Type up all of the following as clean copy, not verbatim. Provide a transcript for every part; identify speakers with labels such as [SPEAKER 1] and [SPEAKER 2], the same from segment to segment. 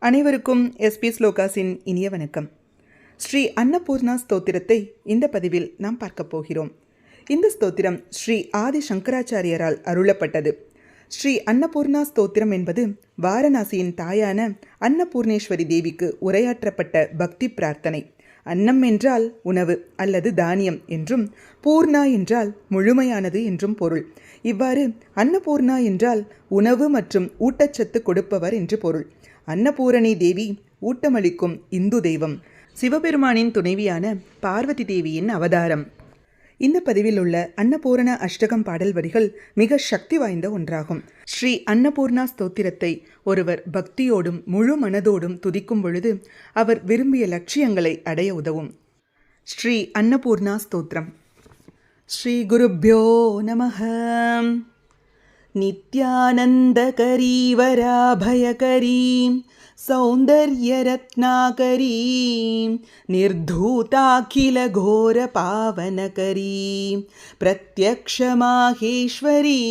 [SPEAKER 1] அனைவருக்கும் எஸ்பி ஸ்லோகாஸின் இனிய வணக்கம். ஸ்ரீ அன்னபூர்ணா ஸ்தோத்திரத்தை இந்த பதிவில் நாம் பார்க்க போகிறோம். இந்த ஸ்தோத்திரம் ஸ்ரீ ஆதி சங்கராச்சாரியரால் அருளப்பட்டது. ஸ்ரீ அன்னபூர்ணா ஸ்தோத்திரம் என்பது வாரணாசியின் தாயான அன்னபூர்ணேஸ்வரி தேவிக்கு உரையாற்றப்பட்ட பக்தி பிரார்த்தனை. அன்னம் என்றால் உணவு அல்லது தானியம் என்றும், பூர்ணா என்றால் முழுமையானது என்றும் பொருள். இவ்வாறு அன்னபூர்ணா என்றால் உணவு மற்றும் ஊட்டச்சத்து கொடுப்பவர் என்று பொருள். அன்னபூரணி தேவி ஊட்டமளிக்கும் இந்து தெய்வம், சிவபெருமானின் துணைவியான பார்வதி தேவியின் அவதாரம். இந்த பதிவில் உள்ள அன்னபூரண அஷ்டகம் பாடல் வரிகள் மிக சக்தி வாய்ந்த ஒன்றாகும். ஸ்ரீ அன்னபூர்ணா ஸ்தோத்திரத்தை ஒருவர் பக்தியோடும் முழு மனதோடும் துதிக்கும் பொழுது அவர் விரும்பிய லட்சியங்களை அடைய உதவும். ஸ்ரீ அன்னபூர்ணா ஸ்தோத்திரம். ஸ்ரீ குருப்யோ நமஹ. நித்யானந்தகரி வராபயகரி சௌந்தர்யரத்னாகரி நிர்தூதாகில கோர பாவனகரி பிரத்யக்ஷ மாஹேஸ்வரி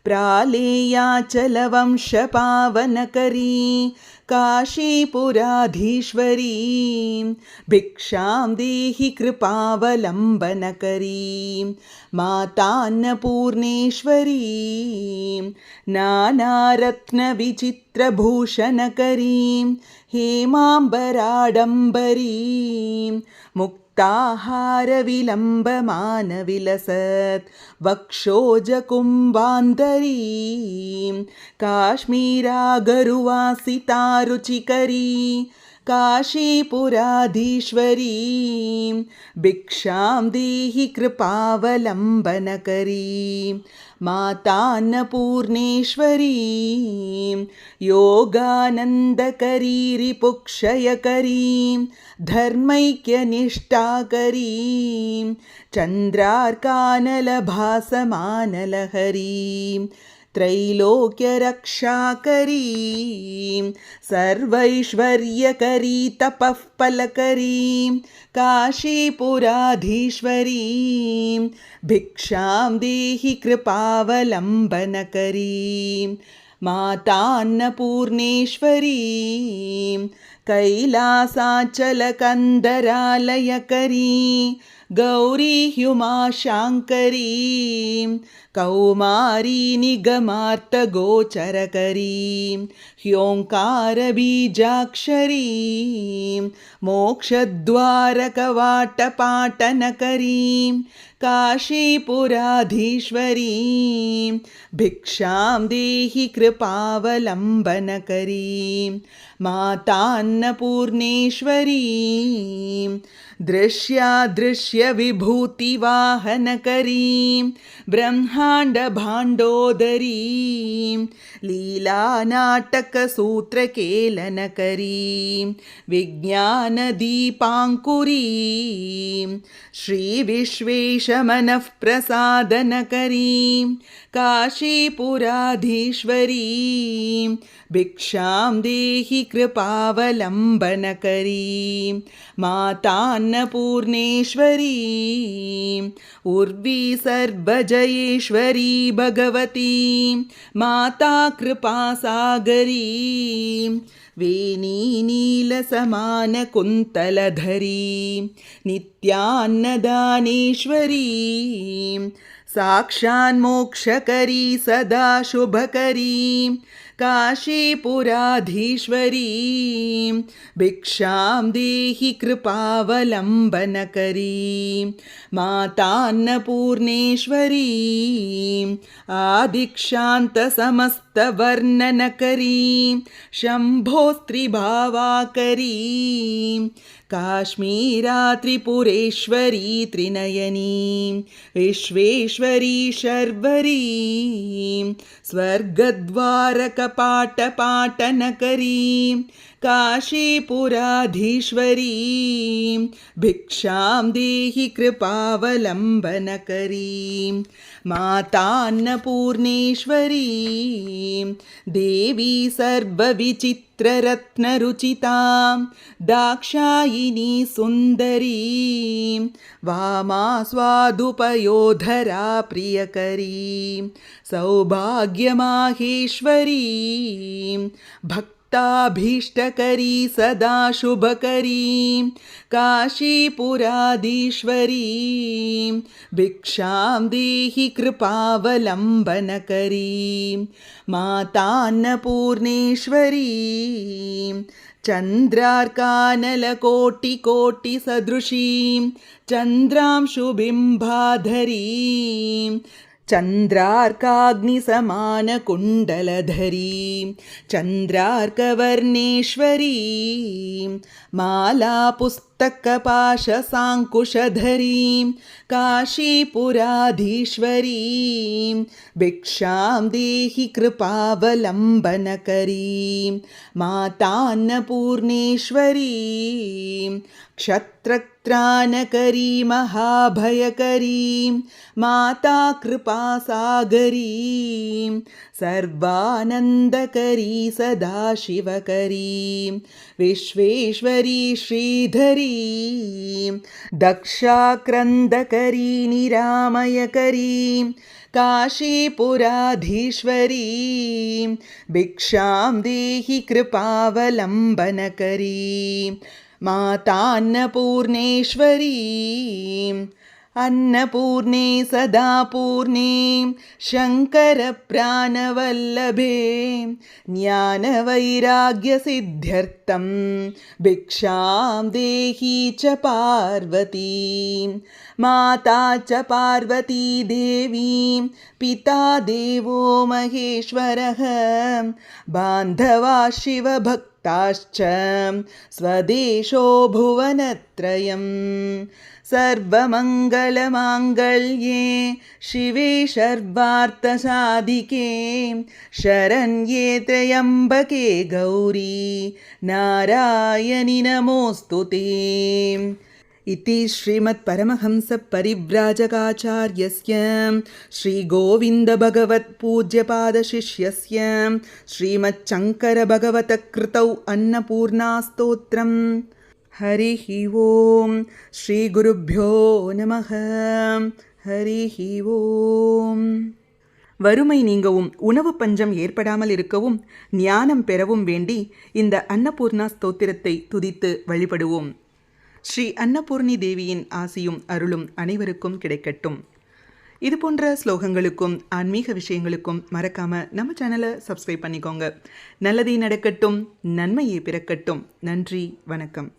[SPEAKER 1] பிராலேயாச்சல வம்ச பாவனகரி காஷீபுராதீஸ்வரி भिक्षां देहि कृपावलम्बनकरी मातान्नपूर्णेश्वरी नानारत्नविचित्रभूषणकरी हेमाम्बराडम्बरी मुक्ताहारविलम्बमानविलसत् वक्षोजकुम्बान्तरी काश्मीरागरुवासितारुचिकरी काशीपुराधीश्वरी भिक्षां देहि कृपावलम्बनकरी मातान्नपूर्णेश्वरी योगानन्दकरी रिपुक्षयकरी धर्मैक्यनिष्ठाकरी चन्द्रार्कानलभासमानलहरी त्रैलोक्यरक्षाकरी सर्वैश्वर्यकरी तपःफलकरी काशीपुराधीश्वरी भिक्षां देहि कृपावलम्बनकरी मातान्नपूर्णेश्वरी कैलासाचलकन्दरालयकरी गौरी ह्युमाशाङ्करी कौमारी निगमार्तगोचरकरी ह्योङ्कारबीजाक्षरी मोक्षद्वारकवाटपाटनकरी काशीपुराधीश्वरी भिक्षां देहि कृपावलम्बनकरी मातान्नपूर्णेश्वरी दृश्यादृश्यविभूतिवाहनकरी ब्रह्माण्डभाण्डोदरी लीलानाटकसूत्रकेलनकरी विज्ञानदीपाङ्कुरी श्रीविश्वेशमनःप्रसादनकरी काशीपुराधीश्वरी भिक्षां देहि कृपावलम्बनकरी मातान्नपूर्णेश्वरी उर्वी सर्वजयेश्वरी भगवती माता कृपासागरी वेणी नीलसमानकुन्तलधरी नित्यान्नदानेश्वरी साक्षान्मोक्षकरी सदा शुभकरी काशीपुराधीश्वरी भिक्षां देहि कृपावलम्बनकरी मातान्नपूर्णेश्वरी आदिक्षान्तसमस्तवर्णनकरी शम्भोस्त्रिभावाकरी काश्मीरा त्रिपुरेश्वरी त्रिनयनी विश्वेश्वरी शर्वरी स्वर्गद्वारकपाटपाटनकरी काशीपुराधीश्वरी भिक्षां देहि कृपावलम्बनकरी मातान्नपूर्णेश्वरी देवी सर्वविचित्ररत्नरुचिता दाक्षायिनी सुन्दरी वामा स्वादुपयोधरा प्रियकरी सौभाग्यमाहेश्वरी भक्त भक्ताभीष्टकरी सदा शुभकरी काशीपुराधीश्वरी भिक्षां देहि कृपावलम्बनकरी मातान्नपूर्णेश्वरी चन्द्रार्कानलकोटिकोटिसदृशीं चन्द्रांशुबिम्बाधरी चन्द्रार्काग्निसमानकुण्डलधरी चन्द्रार्कवर्णेश्वरी मालापुस्तकपाशसाङ्कुशधरी काशीपुराधीश्वरी भिक्षां देहि कृपावलम्बनकरी मातान्नपूर्णेश्वरी क्षत्रत्राणकरी महाभयकरी माता कृपासागरी सर्वानन्दकरी सदाशिवकरी विश्वेश्वरी श्रीधरी दक्षाक्रन्दकरी निरामयकरी काशीपुराधीश्वरी भिक्षां देहि कृपावलम्बनकरी मातान्नपूर्णेश्वरी अन्नपूर्णे सदा पूर्णे शङ्करप्राणवल्लभे ज्ञानवैराग्यसिद्ध्यर्थं भिक्षां देहि च पार्वती माता च पार्वती देवी पिता देवो महेश्वरः बान्धवा शिवभक्ताश्च स्वदेशो भुवनत्रयम् सर्वमङ्गलमाङ्गल्ये शिवे सर्वार्थसाधिके शरण्ये त्र्यम्बके गौरी नारायणि नमोऽस्तु ते। इति श्रीमत्परमहंसपरिव्राजकाचार्यस्य श्रीगोविन्दभगवत्पूज्यपादशिष्यस्य श्रीमच्छङ्करभगवतकृतौ अन्नपूर्णास्तोत्रम्। हरिः ओं श्रीगुरुभ्यो नमः। हरिः ஓம். வறுமை நீங்கவும் உணவு பஞ்சம் ஏற்படாமல் இருக்கவும் ஞானம் பெறவும் வேண்டி இந்த அன்னபூர்ணா ஸ்தோத்திரத்தை துதித்து வழிபடுவோம். ஸ்ரீ அன்னபூர்ணி தேவியின் ஆசியும் அருளும் அனைவருக்கும் கிடைக்கட்டும். இது போன்ற ஸ்லோகங்களுக்கும் ஆன்மீக விஷயங்களுக்கும் மறக்காம நம்ம சேனலை சப்ஸ்கிரைப் பண்ணிக்கோங்க. நல்லதே நடக்கட்டும், நன்மையே பிறக்கட்டும். நன்றி, வணக்கம்.